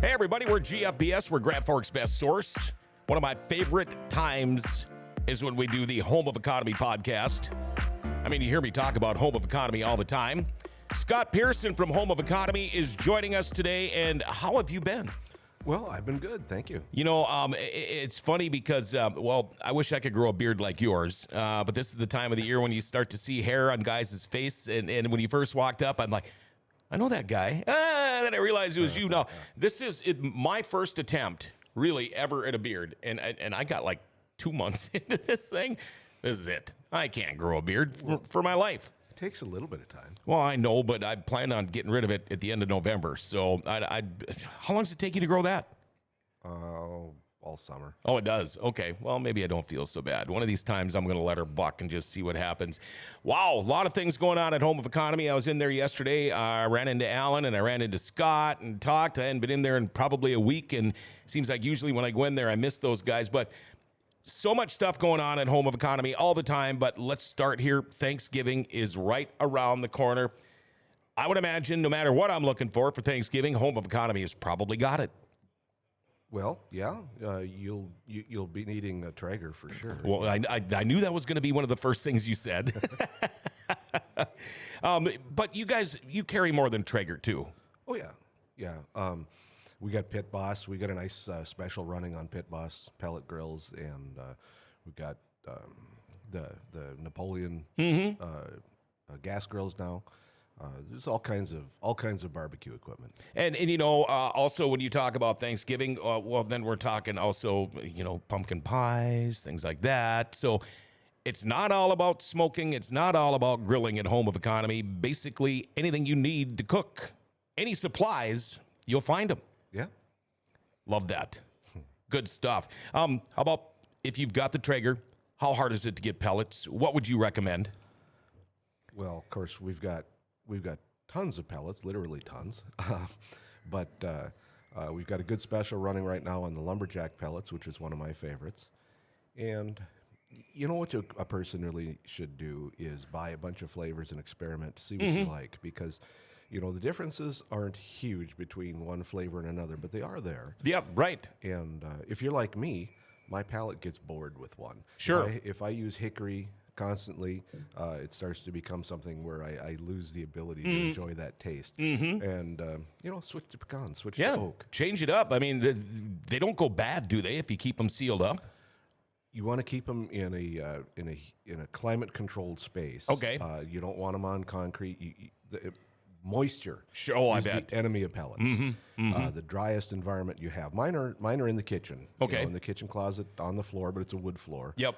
Hey, everybody, we're GFBS. We're Grand Forks' best source. One of my favorite times is when we do the Home of Economy podcast. I mean, you hear me talk about Home of Economy all the time. Scott Pearson from Home of Economy is joining us today. And how have you been? Well, I've been good. Thank you. You know, it's funny because, well, I wish I could grow a beard like yours. But this is the time of the year when you start to see hair on guys' face. And when you first walked up, I'm like, I know that guy. And then I realized it was you. Now, this is my first attempt, really, ever at a beard. And I got like 2 months into this thing. This is it. I can't grow a beard for my life. It takes a little bit of time. Well, I know, but I plan on getting rid of it at the end of November. So how long does it take you to grow that? All summer. Oh, it does. Okay. Well, maybe I don't feel so bad. One of these times I'm going to let her buck and just see what happens. Wow. A lot of things going on at Home of Economy. I was in there yesterday. I ran into Alan and I ran into Scott and talked. I hadn't been in there in probably a week. And it seems like usually when I go in there, I miss those guys. But so much stuff going on at Home of Economy all the time. But let's start here. Thanksgiving is right around the corner. I would imagine no matter what I'm looking for Thanksgiving, Home of Economy has probably got it. Well, yeah, you'll be needing a Traeger for sure. Well, I knew that was going to be one of the first things you said. But you guys, you carry more than Traeger too. Oh yeah. We got Pit Boss. We got a nice special running on Pit Boss pellet grills, and we got the Napoleon gas grills now. There's all kinds of barbecue equipment. And you know, also when you talk about Thanksgiving, well, then we're talking also, you know, pumpkin pies, things like that. So it's not all about smoking. It's not all about grilling at Home of Economy. Basically, anything you need to cook, any supplies, you'll find them. Yeah. Love that. Good stuff. How about if you've got the Traeger, how hard is it to get pellets? What would you recommend? Well, of course, we've got tons of pellets, literally tons. But we've got a good special running right now on the lumberjack pellets, which is one of my favorites. And you know what a person really should do is buy a bunch of flavors and experiment to see what you like, because you know the differences aren't huge between one flavor and another, but they are there. Yep, right. And if you're like me, my palate gets bored with one. Sure. If I use hickory constantly, it starts to become something where I lose the ability to enjoy that taste. And you know, switch to pecan, switch to oak. Change it up. I mean, they don't go bad, do they? If you keep them sealed up. You want to keep them in a climate controlled space. Okay. You don't want them on concrete. Moisture I is bet. the enemy of pellets. The driest environment you have. Mine are in the kitchen. Okay. In the kitchen closet on the floor, but it's a wood floor. Yep.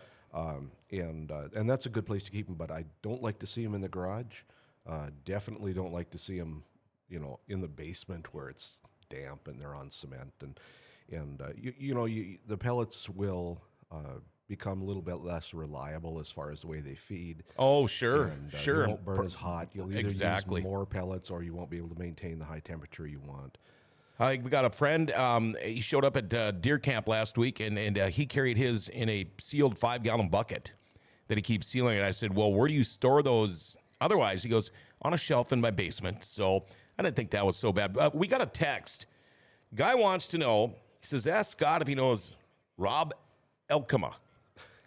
And that's a good place to keep them, but I don't like to see them in the garage. Definitely don't like to see them, you know, in the basement where it's damp and they're on cement. And the pellets will become a little bit less reliable as far as the way they feed. Oh, sure, And, sure. You won't burn as hot. You'll either Exactly. use more pellets or you won't be able to maintain the high temperature you want. We got a friend. He showed up at deer camp last week, and he carried his in a sealed 5-gallon bucket that he keeps sealing. And I said, well, where do you store those otherwise? He goes, on a shelf in my basement. So I didn't think that was so bad. We got a text. Guy wants to know, he says, ask Scott if he knows Rob Elkema.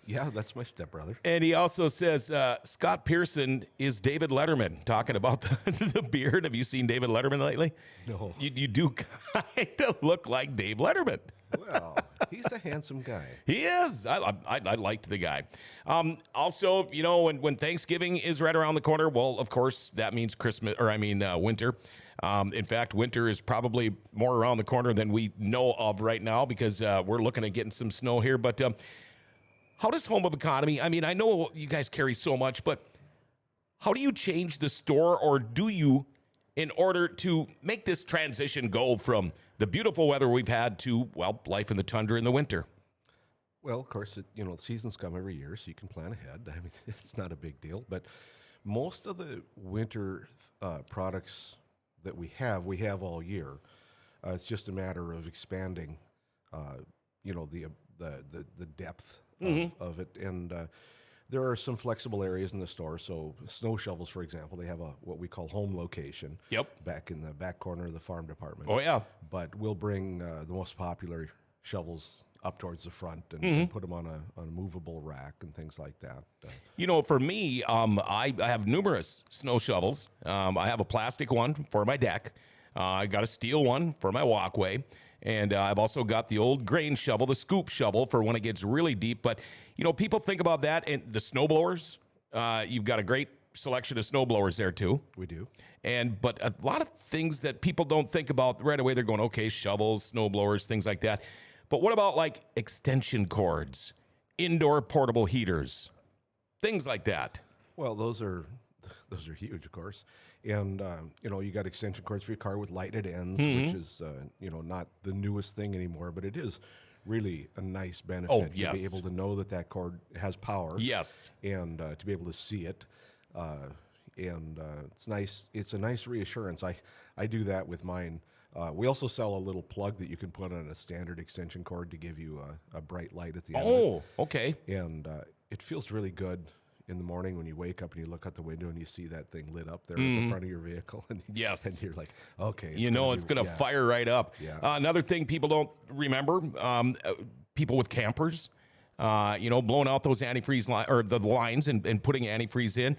Yeah, that's my stepbrother. And he also says, Scott Pearson is David Letterman, talking about the beard. Have you seen David Letterman lately? No. You do kind of look like Dave Letterman. Well, he's a handsome guy. He is. I liked the guy. Also, you know, when Thanksgiving is right around the corner, well, of course, that means winter. In fact, winter is probably more around the corner than we know of right now, because we're looking at getting some snow here. But how does Home of Economy, I mean, I know you guys carry so much, but how do you change the store, or do you, in order to make this transition go from the beautiful weather we've had to, well, life in the tundra in the winter? Well, of course, seasons come every year, so you can plan ahead. I mean, it's not a big deal. But most of the winter products that we have all year. It's just a matter of expanding, the depth of it. And There are some flexible areas in the store. So snow shovels, for example, they have a what we call home location. Yep. Back in the back corner of the farm department. Oh, yeah. But we'll bring the most popular shovels up towards the front and put them on a movable rack and things like that. For me, I have numerous snow shovels. I have a plastic one for my deck. I got a steel one for my walkway. And I've also got the old grain shovel, the scoop shovel, for when it gets really deep. But, people think about that. And the snow blowers, you've got a great selection of snow blowers there, too. We do. But a lot of things that people don't think about right away, they're going, okay, shovels, snow blowers, things like that. But what about like extension cords, indoor portable heaters, things like that? Well, those are huge, of course. And you got extension cords for your car with lighted ends, which is not the newest thing anymore, but it is really a nice benefit to be able to know that cord has power. Yes. And to be able to see it. It's nice. It's a nice reassurance. I do that with mine. We also sell a little plug that you can put on a standard extension cord to give you a bright light at the end of it. Oh, okay. And it feels really good in the morning when you wake up and you look out the window and you see that thing lit up there at the front of your vehicle. And Yes. And you're like, okay. It's going to fire right up. Yeah. Another thing people don't remember, people with campers, blowing out those antifreeze or the lines and putting antifreeze in,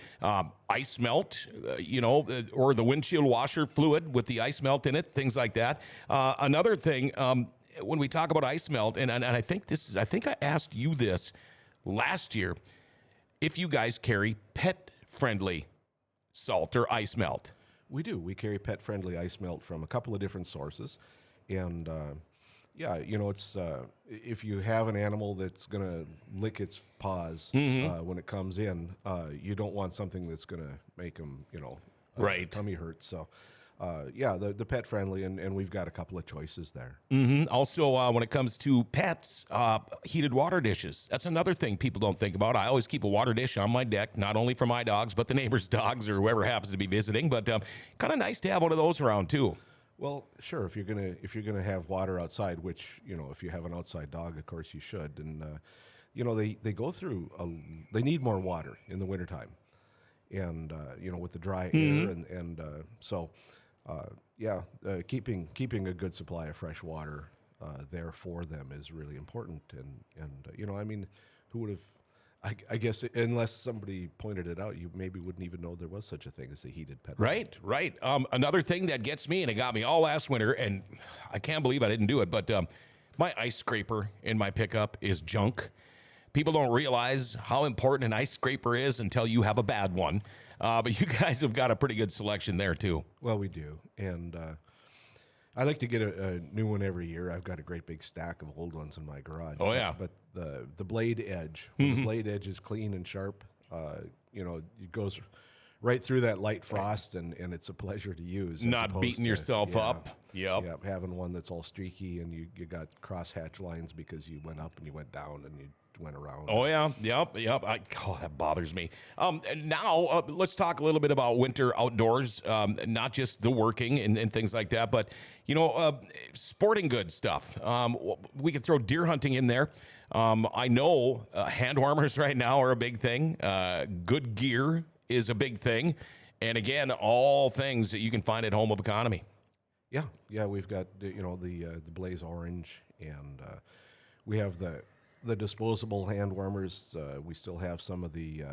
ice melt, or the windshield washer fluid with the ice melt in it, things like that. Another thing, when we talk about ice melt, and I think I asked you this last year, if you guys carry pet-friendly salt or ice melt. We do. We carry pet-friendly ice melt from a couple of different sources. And it's if you have an animal that's going to lick its paws when it comes in, you don't want something that's going to make them, right, tummy hurt. So, the pet friendly, and we've got a couple of choices there. Also, when it comes to pets, heated water dishes. That's another thing people don't think about. I always keep a water dish on my deck, not only for my dogs, but the neighbor's dogs or whoever happens to be visiting. But kind of nice to have one of those around too. Well, sure. If you're gonna have water outside, which if you have an outside dog, of course you should. And they go through they need more water in the wintertime, and with the dry air and so keeping a good supply of fresh water there for them is really important. And who would have? I guess unless somebody pointed it out, you maybe wouldn't even know there was such a thing as a heated pet. Right. Another thing that gets me, and it got me all last winter, and I can't believe I didn't do it, but my ice scraper in my pickup is junk. People don't realize how important an ice scraper is until you have a bad one. But you guys have got a pretty good selection there, too. Well, we do. And I like to get a new one every year. I've got a great big stack of old ones in my garage. Oh, yeah. But the blade edge, when the blade edge is clean and sharp, it goes right through that light frost, and it's a pleasure to use. Not beating yourself up. Yep. Yeah, having one that's all streaky and you got crosshatch lines because you went up and you went down and you went around. Oh, yeah. Yep. That bothers me. And now let's talk a little bit about winter outdoors, not just the working and things like that, but, sporting goods stuff. We could throw deer hunting in there. I know hand warmers right now are a big thing. Good gear is a big thing. And again, all things that you can find at Home of Economy. Yeah, we've got the Blaze Orange, and we have the disposable hand warmers. We still have some of the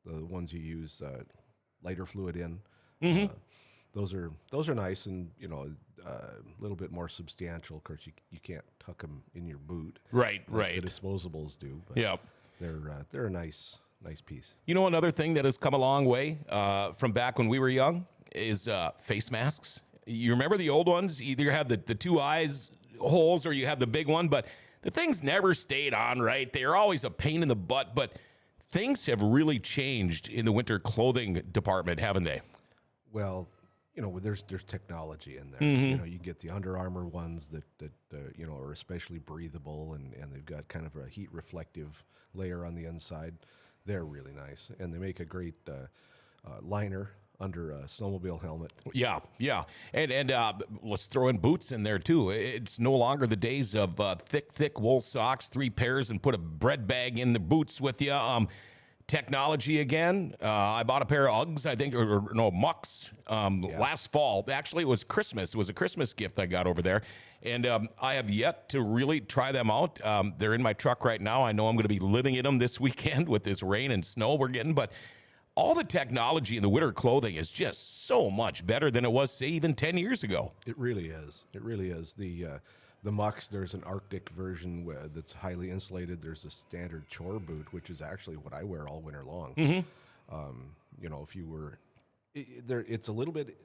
ones you use lighter fluid in. Those are nice and a little bit more substantial. Of course, you can't tuck them in your boot. Right. The disposables do. But they're a nice piece. Another thing that has come a long way from back when we were young is face masks. You remember the old ones? Either you had the two eyes holes or you had the big one, but the things never stayed on right. They are always a pain in the butt, but things have really changed in the winter clothing department, haven't they? Well, there's technology in there. You get the Under Armour ones that are especially breathable, and they've got kind of a heat reflective layer on the inside. They're really nice, and they make a great liner under a snowmobile helmet. Yeah. And let's throw in boots in there, too. It's no longer the days of thick wool socks, 3 pairs, and put a bread bag in the boots with you. technology again. I bought a pair of Uggs, I think, or no, Mucks last fall. Actually, it was Christmas. It was a Christmas gift I got over there. And I have yet to really try them out. They're in my truck right now. I know I'm going to be living in them this weekend with this rain and snow we're getting. But all the technology in the winter clothing is just so much better than it was, say, even 10 years ago. It really is. It really is. The Mucks, there's an Arctic version that's highly insulated. There's a standard chore boot, which is actually what I wear all winter long. You know, if you were, it's a little bit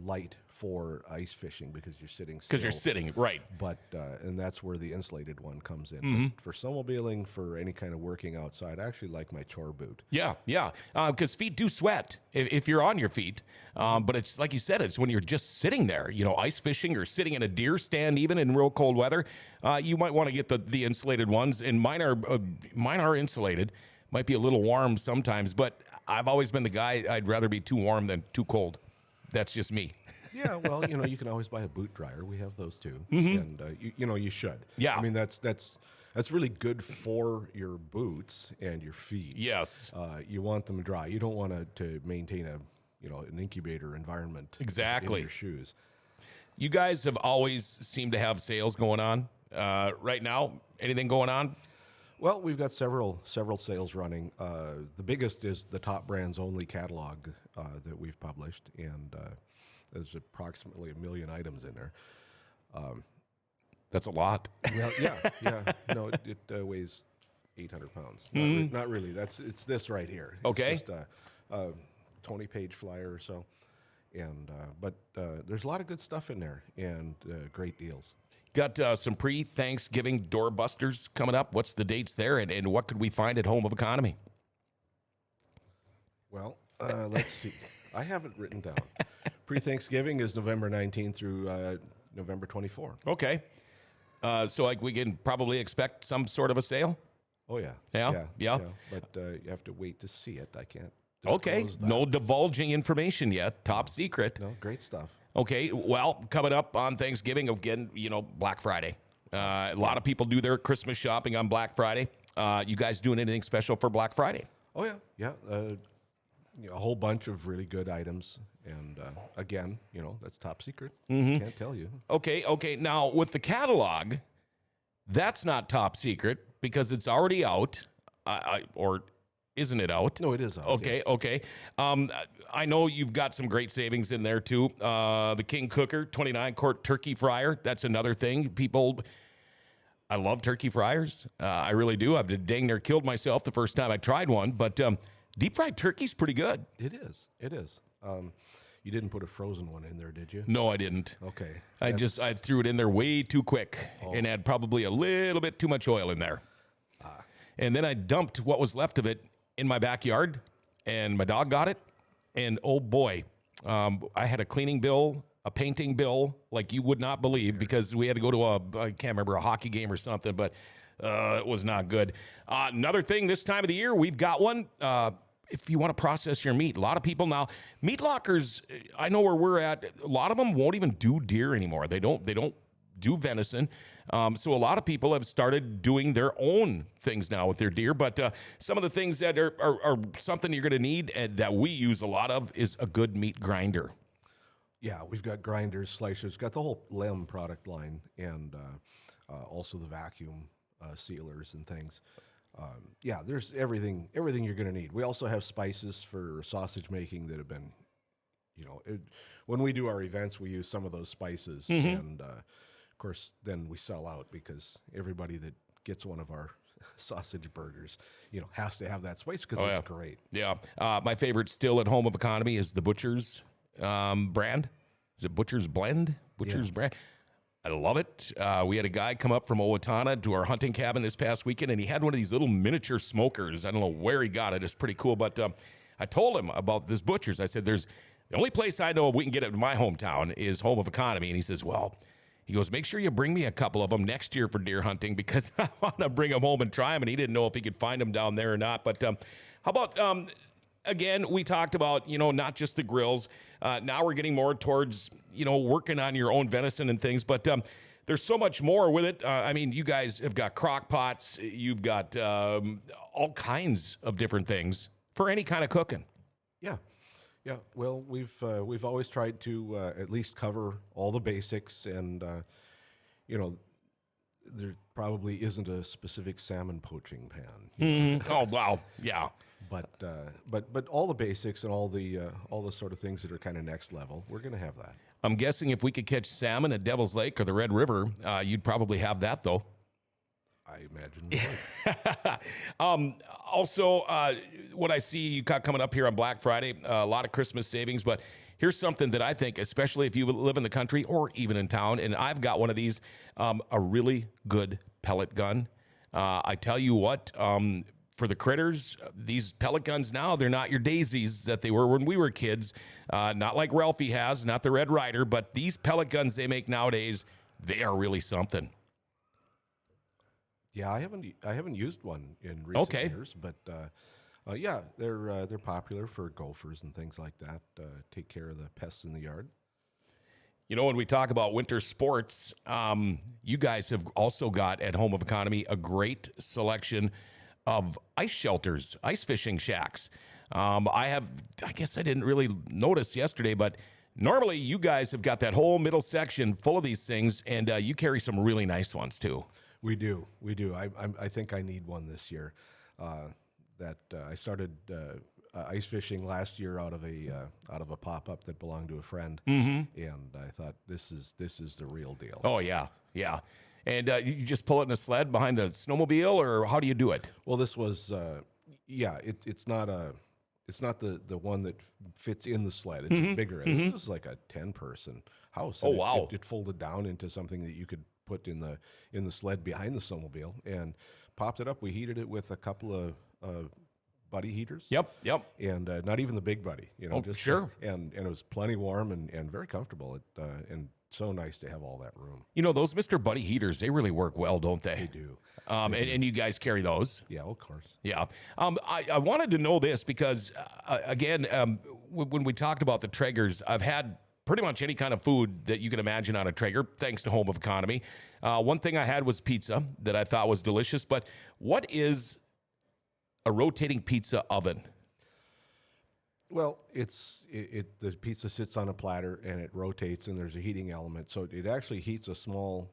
light for ice fishing because you're sitting still. Because you're sitting, right. But, and that's where the insulated one comes in. But for snowmobiling, for any kind of working outside, I actually like my chore boot. Yeah, yeah. Because feet do sweat if you're on your feet. But it's like you said, it's when you're just sitting there, you know, ice fishing or sitting in a deer stand, even in real cold weather. You might want to get the insulated ones. And mine are insulated. Might be a little warm sometimes, but I've always been the guy, I'd rather be too warm than too cold. That's just me. Yeah, well, you know, you can always buy a boot dryer. We have those too, and you know, you should. Yeah, I mean that's really good for your boots and your feet. Yes, you want them dry. You don't want to maintain an incubator environment. Exactly. In your shoes. You guys have always seemed to have sales going on. Right now, anything going on? Well, we've got several sales running. The biggest is the Top Brands Only catalog that we've published, and there's approximately 1 million items in there. That's a lot. Well, yeah. No, it weighs 800 pounds. Not really. It's this right here. Okay. It's just a 20-page flyer or so, and but there's a lot of good stuff in there and great deals. Got some pre-Thanksgiving doorbusters coming up. What's the dates there, and what could we find at Home of Economy? Well, let's see. I have it written down. Pre-Thanksgiving is November 19th through November 24th. Okay. So like we can probably expect some sort of a sale? Oh, yeah. Yeah. But you have to wait to see it. I can't Okay. disclose that. No divulging information yet. Top secret. No, great stuff. Okay, well, coming up on Thanksgiving, again, you know, Black Friday. A lot of people do their Christmas shopping on Black Friday. You guys doing anything special for Black Friday? Oh, yeah. A whole bunch of really good items. And again, you know, that's top secret. Can't tell you. Okay. Now, with the catalog, that's not top secret because it's already out. Or isn't it out? No, it is out. Okay, yes. okay. I know you've got some great savings in there too. The King Cooker 29 quart turkey fryer. That's another thing. I love turkey fryers. I really do. I've dang near killed myself the first time I tried one. But deep fried turkey's pretty good. It is. You didn't put a frozen one in there, did you? No, I didn't. Okay. I threw it in there way too quick and had probably a little bit too much oil in there. And then I dumped what was left of it in my backyard, and my dog got it. And oh boy, I had a cleaning bill, a painting bill, like you would not believe, because we had to go to I can't remember, a hockey game or something, but it was not good. Another thing this time of the year, we've got one. If you want to process your meat, a lot of people now, meat lockers, I know where we're at, a lot of them won't even do deer anymore. They don't do venison. So a lot of people have started doing their own things now with their deer. But some of the things that are something you're going to need and that we use a lot of is a good meat grinder. Yeah, we've got grinders, slicers, got the whole LEM product line, and also the vacuum sealers and things. Yeah, there's everything you're going to need. We also have spices for sausage making that have been, when we do our events, we use some of those spices, and of course, then we sell out because everybody that gets one of our sausage burgers, has to have that spice because it's great. Yeah, my favorite still at Home of Economy is the Butcher's brand. Is it Butcher's Blend? Butcher's brand. I love it. We had a guy come up from Owatonna to our hunting cabin this past weekend, and he had one of these little miniature smokers. I don't know where he got it. It's pretty cool. But I told him about this Butcher's. I said, the only place I know we can get it in my hometown is Home of Economy. And he says, he goes, make sure you bring me a couple of them next year for deer hunting because I want to bring them home and try them. And he didn't know if he could find them down there or not. But how about, again, we talked about, not just the grills. Now we're getting more towards, working on your own venison and things. But there's so much more with it. I mean, you guys have got crock pots. You've got all kinds of different things for any kind of cooking. Yeah, yeah. Well, we've always tried to at least cover all the basics, and you know, there probably isn't a specific salmon poaching pan. Oh, wow. Yeah. But all the basics and all the sort of things that are kind of next level, we're going to have that. I'm guessing if we could catch salmon at Devil's Lake or the Red River, you'd probably have that, though. I imagine. We would. Also, what I see you got coming up here on Black Friday, a lot of Christmas savings, but here's something that I think, especially if you live in the country or even in town, and I've got one of these, a really good pellet gun. I tell you what, for the critters, these pellet guns now, they're not your daisies that they were when we were kids. Not like Ralphie has, not the Red Ryder, but these pellet guns they make nowadays, they are really something. Yeah, I haven't used one in recent years, but yeah, they're popular for gophers and things like that. Take care of the pests in the yard. You know, when we talk about winter sports, you guys have also got at Home of Economy a great selection of ice shelters, ice fishing shacks. I guess I didn't really notice yesterday, but normally you guys have got that whole middle section full of these things, and you carry some really nice ones too. We do. I think I need one this year. I started ice fishing last year out of a pop-up that belonged to a friend, and I thought this is the real deal. Oh yeah, yeah. And you just pull it in a sled behind the snowmobile, or how do you do it? Well, this was it's not the one that fits in the sled. It's bigger. This is like a 10-person house. Oh, and wow. It folded down into something that you could put in the sled behind the snowmobile and popped it up. We heated it with a couple of buddy heaters. Yep. And not even the big buddy, just sure. And it was plenty warm and very comfortable. And so nice to have all that room. You know, those Mr. Buddy heaters, they really work well, don't they? They do. And you guys carry those? Yeah, of course. Yeah. I wanted to know this because, again, when we talked about the Traegers, I've had pretty much any kind of food that you can imagine on a Traeger, thanks to Home of Economy. One thing I had was pizza that I thought was delicious, but what is a rotating pizza oven? Well, the pizza sits on a platter and it rotates, and there's a heating element, so it actually heats a small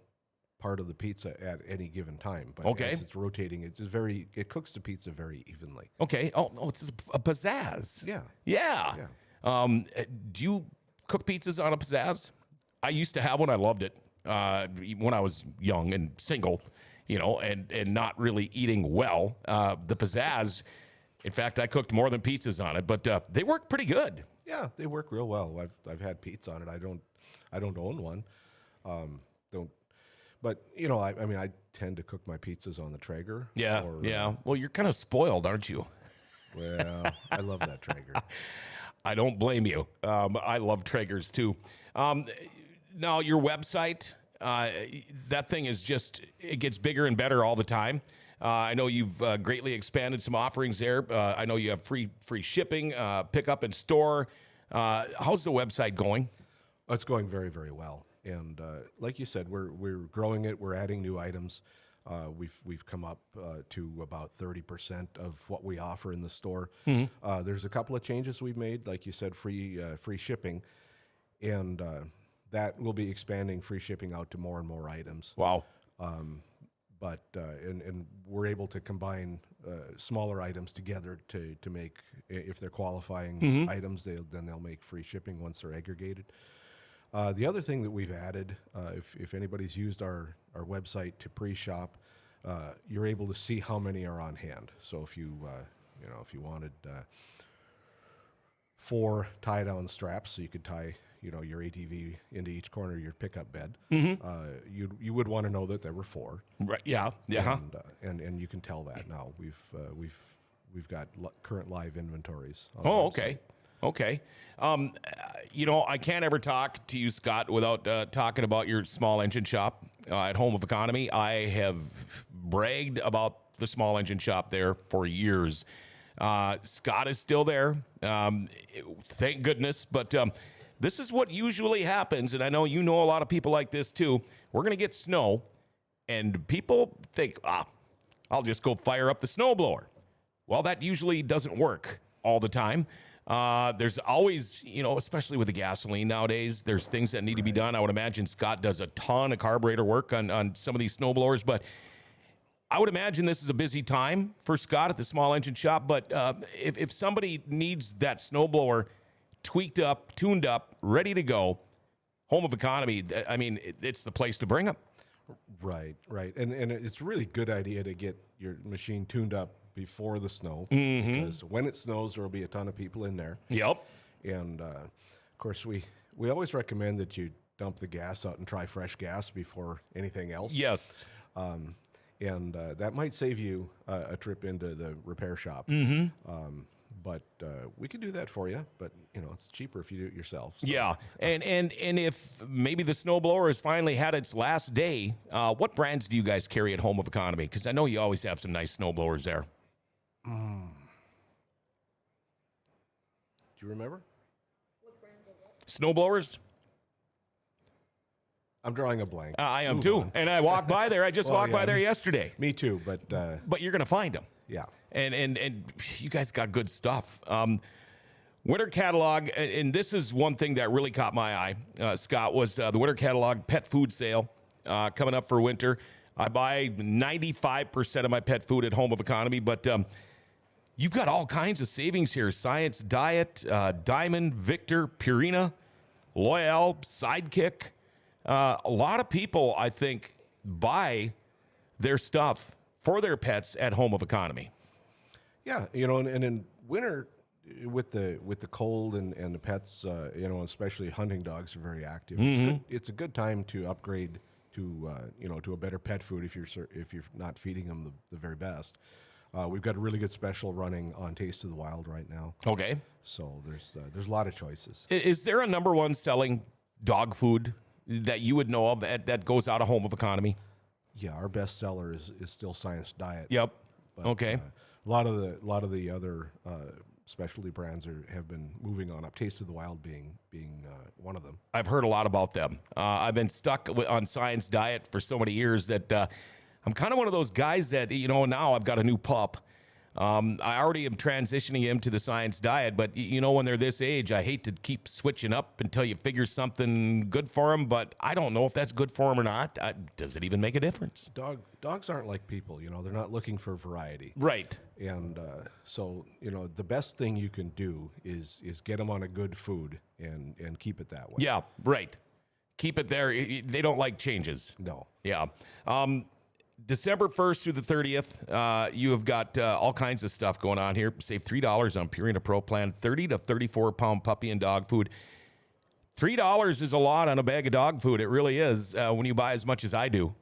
part of the pizza at any given time. But as it's rotating, it cooks the pizza very evenly. Okay. Oh, it's a pizzazz. Yeah. Do you cook pizzas on a pizzazz? I used to have one. I loved it when I was young and single, and not really eating well. The pizzazz. In fact, I cooked more than pizzas on it, but they work pretty good. Yeah, they work real well. I've had pizza on it. I don't own one. But I tend to cook my pizzas on the Traeger. Yeah. Well, you're kind of spoiled, aren't you? Well, I love that Traeger. I don't blame you. I love Traegers too. Now your website, that thing is it gets bigger and better all the time. I know you've greatly expanded some offerings there. I know you have free shipping, pickup in store. How's the website going? It's going very, very well. And like you said, we're growing it. We're adding new items. We've come up to about 30% of what we offer in the store. There's a couple of changes we've made, like you said, free shipping, and that will be expanding free shipping out to more and more items. Wow. But we're able to combine smaller items together to make, if they're qualifying items, then they'll make free shipping once they're aggregated. The other thing that we've added, if anybody's used our website to pre-shop, you're able to see how many are on hand. So if you wanted 4 tie-down straps, so you could tie your ATV into each corner of your pickup bed, you would want to know that there were 4. Right. Yeah. And you can tell that now. We've got current live inventories. Oh, okay. Okay. I can't ever talk to you, Scott, without talking about your small engine shop at Home of Economy. I have bragged about the small engine shop there for years. Scott is still there. Thank goodness. But this is what usually happens, and I know you know a lot of people like this too. We're going to get snow, and people think, I'll just go fire up the snowblower. Well, that usually doesn't work all the time. There's always, especially with the gasoline nowadays, there's things that need to be done. I would imagine Scott does a ton of carburetor work on some of these snowblowers, but I would imagine this is a busy time for Scott at the small engine shop. But if somebody needs that snowblower tweaked up, tuned up, ready to go, Home of Economy, I mean, it's the place to bring them. Right. And it's a really good idea to get your machine tuned up before the snow, because when it snows, there will be a ton of people in there. Yep. And of course, we always recommend that you dump the gas out and try fresh gas before anything else. Yes. And that might save you a trip into the repair shop. But we can do that for you. But it's cheaper if you do it yourself. So. Yeah, and if maybe the snowblower has finally had its last day, what brands do you guys carry at Home of Economy? Because I know you always have some nice snowblowers there. Do you remember? What brands of what? Snowblowers? I'm drawing a blank. I am Move too, on. and I walked by there. I just walked by there yesterday. Me too, but But you're gonna find them. yeah. And you guys got good stuff. Winter catalog, and this is one thing that really caught my eye, Scott, was the winter catalog pet food sale coming up for winter. I buy 95% of my pet food at Home of Economy, but you've got all kinds of savings here. Science Diet, Diamond, Victor, Purina, Loyal, Sidekick. A lot of people, I think, buy their stuff for their pets at Home of Economy. Yeah, and in winter, with the cold and the pets, especially hunting dogs are very active. It's a good time to upgrade to to a better pet food if you're not feeding them the very best. We've got a really good special running on Taste of the Wild right now. Okay. So there's a lot of choices. Is there a number one selling dog food that you would know of that goes out of Home of Economy? Yeah, our best seller is still Science Diet. Yep. But, Okay. A lot of the other specialty brands have been moving on up. Taste of the Wild being one of them. I've heard a lot about them. I've been stuck on Science Diet for so many years that I'm kind of one of those guys that, now I've got a new pup. I already am transitioning him to the Science Diet, but when they're this age, I hate to keep switching up until you figure something good for them, but I don't know if that's good for them or not. Does it even make a difference? Dogs aren't like people, they're not looking for variety. Right. And so, the best thing you can do is get them on a good food and keep it that way. Yeah, right. Keep it there. They don't like changes. No. Yeah. December 1st through the 30th, you have got all kinds of stuff going on here. Save $3 on Purina Pro Plan, 30 to 34-pound puppy and dog food. $3 is a lot on a bag of dog food. It really is when you buy as much as I do.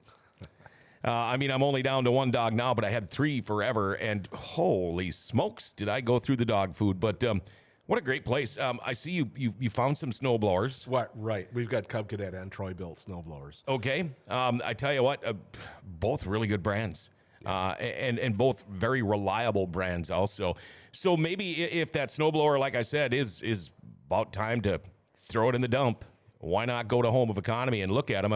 I'm only down to one dog now, but I had 3 forever, and holy smokes, did I go through the dog food. But what a great place. I see you found some snowblowers. What? Right. We've got Cub Cadet and Troy built snowblowers. Okay. I tell you what, both really good brands, and both very reliable brands also. So maybe if that snowblower, like I said, is about time to throw it in the dump, why not go to Home of Economy and look at them?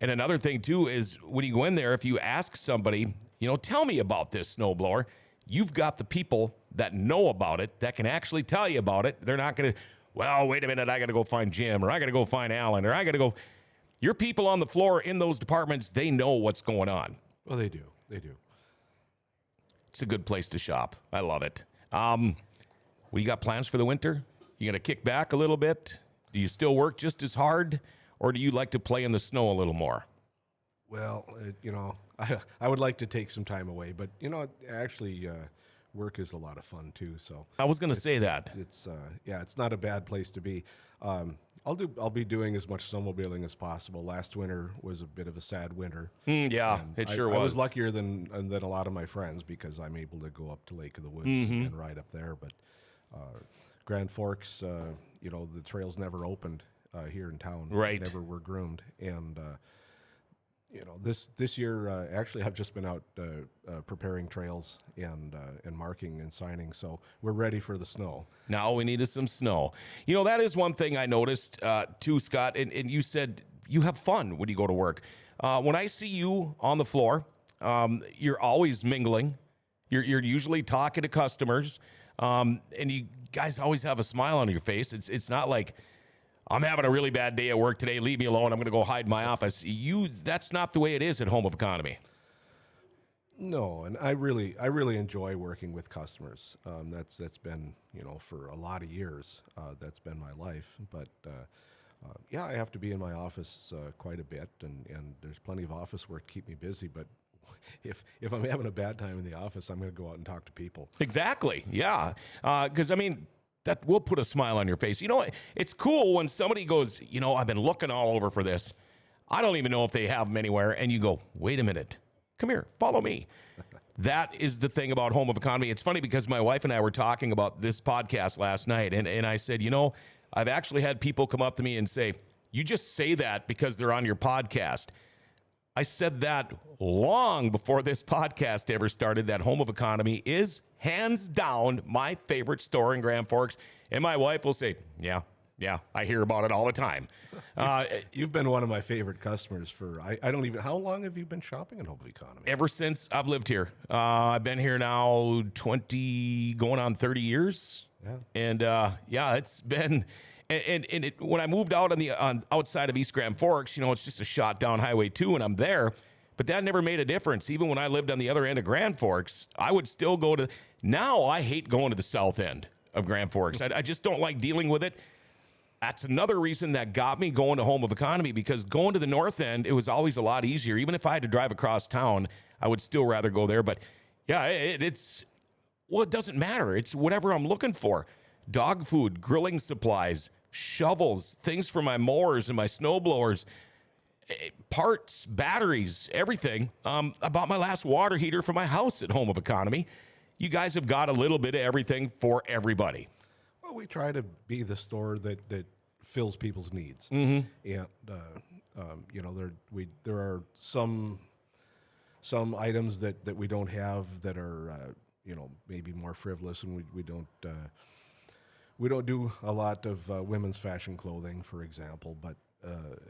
And another thing too is when you go in there, if you ask somebody, tell me about this snowblower, you've got the people that know about it, that can actually tell you about it. They're not going to, well, wait a minute, I got to go find Jim, or I got to go find Alan, or I got to go. Your people on the floor in those departments, they know what's going on. Well, they do. They do. It's a good place to shop. I love it. What you got plans for the winter? You going to kick back a little bit? Do you still work just as hard, or do you like to play in the snow a little more? Well, I would like to take some time away, but actually, work is a lot of fun too. So I was going to say that. It's not a bad place to be. I'll be doing as much snowmobiling as possible. Last winter was a bit of a sad winter. Yeah, it sure was. I was luckier than a lot of my friends because I'm able to go up to Lake of the Woods and ride up there. But Grand Forks, the trails never opened here in town. Right. Never were groomed, and This year, actually, I've just been out preparing trails and marking and signing, so we're ready for the snow. Now we needed some snow. That is one thing I noticed too, Scott, and you said you have fun when you go to work. When I see you on the floor, you're always mingling. You're usually talking to customers, and you guys always have a smile on your face. It's not like, I'm having a really bad day at work today, leave me alone, I'm going to go hide in my office. That's not the way it is at Home of Economy. No, and I really enjoy working with customers. That's been, for a lot of years, that's been my life. But yeah, I have to be in my office quite a bit, and there's plenty of office work to keep me busy. But if I'm having a bad time in the office, I'm going to go out and talk to people. Exactly, yeah. Because, that will put a smile on your face. It's cool when somebody goes, I've been looking all over for this. I don't even know if they have them anywhere. And you go, wait a minute. Come here. Follow me. That is the thing about Home of Economy. It's funny because my wife and I were talking about this podcast last night. And I said, I've actually had people come up to me and say, you just say that because they're on your podcast. I said that long before this podcast ever started, that Home of Economy is hands down my favorite store in Grand Forks. And my wife will say, yeah, I hear about it all the time. You've been one of my favorite customers for, I don't even, how long have you been shopping at Home of Economy? Ever since I've lived here. I've been here now 20, going on 30 years. Yeah. And it's been... And when I moved out on outside of East Grand Forks, it's just a shot down Highway 2 and I'm there. But that never made a difference. Even when I lived on the other end of Grand Forks, I would still go to... Now I hate going to the south end of Grand Forks. I just don't like dealing with it. That's another reason that got me going to Home of Economy, because going to the north end, it was always a lot easier. Even if I had to drive across town, I would still rather go there. But yeah, it doesn't matter. It's whatever I'm looking for. Dog food, grilling supplies, shovels, things for my mowers and my snow blowers, parts, batteries, everything. I bought my last water heater for my house at Home of Economy. You guys have got a little bit of everything for everybody. Well, we try to be the store that fills people's needs. Mm-hmm. And there are some items that we don't have that are maybe more frivolous, and we don't do a lot of women's fashion clothing, for example. But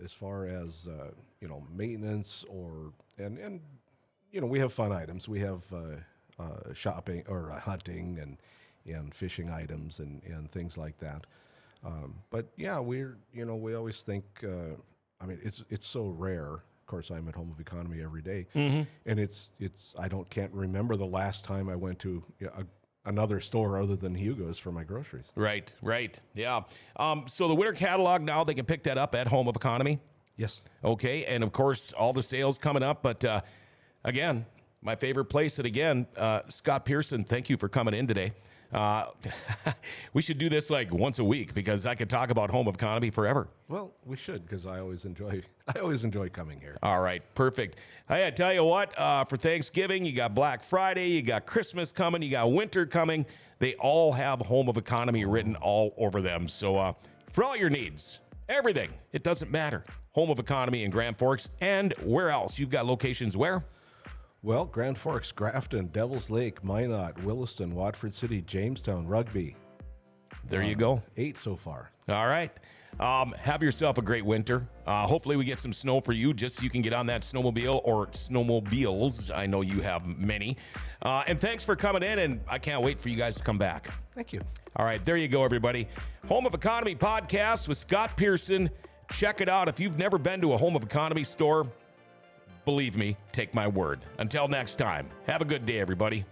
as far as maintenance and we have fun items. We have shopping or hunting and fishing items and things like that. But yeah, we always think. It's so rare. Of course, I'm at Home of Economy every day, Mm-hmm. and can't remember the last time I went to another store other than Hugo's for my groceries. Right, yeah. So the winter catalog now, they can pick that up at Home of Economy. Yes. Okay, and of course, all the sales coming up. But again, my favorite place. And again, Scott Pearson, thank you for coming in today. We should do this like once a week, because I could talk about Home of Economy forever. Well, we should, because I always enjoy coming here. All right, perfect. Hey, I tell you what, for Thanksgiving, you got Black Friday, you got Christmas coming, you got winter coming. They all have Home of Economy written all over them. So for all your needs, everything, it doesn't matter. Home of Economy in Grand Forks. And where else? You've got locations where? Well, Grand Forks, Grafton, Devils Lake, Minot, Williston, Watford City, Jamestown, Rugby. There you go. 8 so far. All right. Have yourself a great winter. Hopefully we get some snow for you, just so you can get on that snowmobile or snowmobiles. I know you have many. And thanks for coming in, and I can't wait for you guys to come back. Thank you. All right, there you go, everybody. Home of Economy podcast with Scott Pearson. Check it out. If you've never been to a Home of Economy store, believe me, take my word. Until next time, have a good day, everybody.